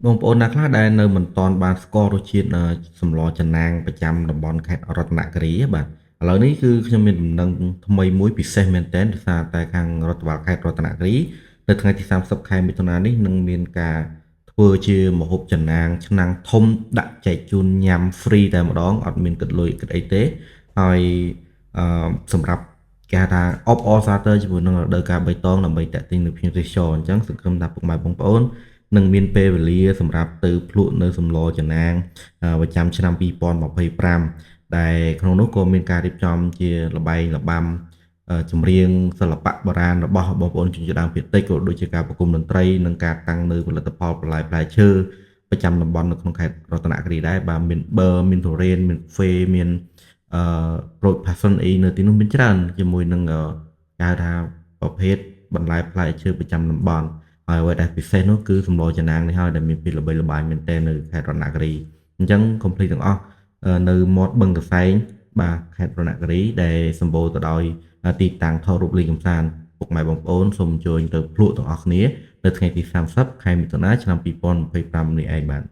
បងប្អូនអ្នកខ្លះដែលនៅមិនទាន់បានស្គាល់រសជាតិសម្លចំណាំងប្រចាំតំបន់ខេត្តរតនគិរីទេបាទឥឡូវនេះគឺខ្ញុំមានដំណឹងថ្មីមួយពិសេសមែនទែនដោយសារតែខាងរដ្ឋបាលខេត្តរតនគិរីនៅថ្ងៃទី30ខែមិថុនានេះនឹងមានការធ្វើជាម្ហូបចំណាំងឆ្នាំងធំដាក់ចែកជូនញ៉ាំ free តែម្ដងអត់មានគិតលុយគិតអីទេហើយសម្រាប់គេហៅថាអបអរសាទរជាមួយនឹងរដូវកាលបៃតងដើម្បីតាក់ទាញនូវភ្ញៀវទេសចរអញ្ចឹងសង្ឃឹមថាពុកម៉ែបងប្អូននឹងមានពេលវេលាសម្រាប់ទៅភ្លក់នៅសម្លចំណាំងប្រចាំឆ្នាំ2025ដែលក្នុងនោះក៏មានការរៀបចំជាល្បែងល្បាំចម្រៀងសិល្បៈបុរាណរបស់បងប្អូនជនជាតិដើមភាគតិចក៏ដូចជាការប្រគំតន្ត្រីនិងការតាំងនៅផលិតផលបន្លែផ្លែឈើប្រចាំតំបន់នៅក្នុងខេត្តរតនគិរីដែរបាទមានប៊ឺមានទុរេនមានហ្វេមានក្រូច passion អីនៅទីនោះមានច្រើនជាមួយនឹងគេហៅថាប្រភេទបន្លែផ្លែឈើប្រចាំតំបន់ហើយអ្វីដែលពិសេសនោះគឺសម្លរចំណាំងនេះហើយដែលមានពីល្បីល្បាញមែនទែននៅខេត្តរតនគិរីអញ្ចឹងកុំភ្លេចទាំងអស់នៅមាត់បឹងកសែងបាទខេត្តរតនគិរីដែលសម្បូរទៅដោយទីតាំងថតរូបលេងកម្សាន្តពុកម៉ែបងប្អូនសូមអញ្ជើញទៅភ្លក់ទាំងអស់គ្នានៅថ្ងៃទី30ខែមិថុនាឆ្នាំ2025នេះឯងបាទ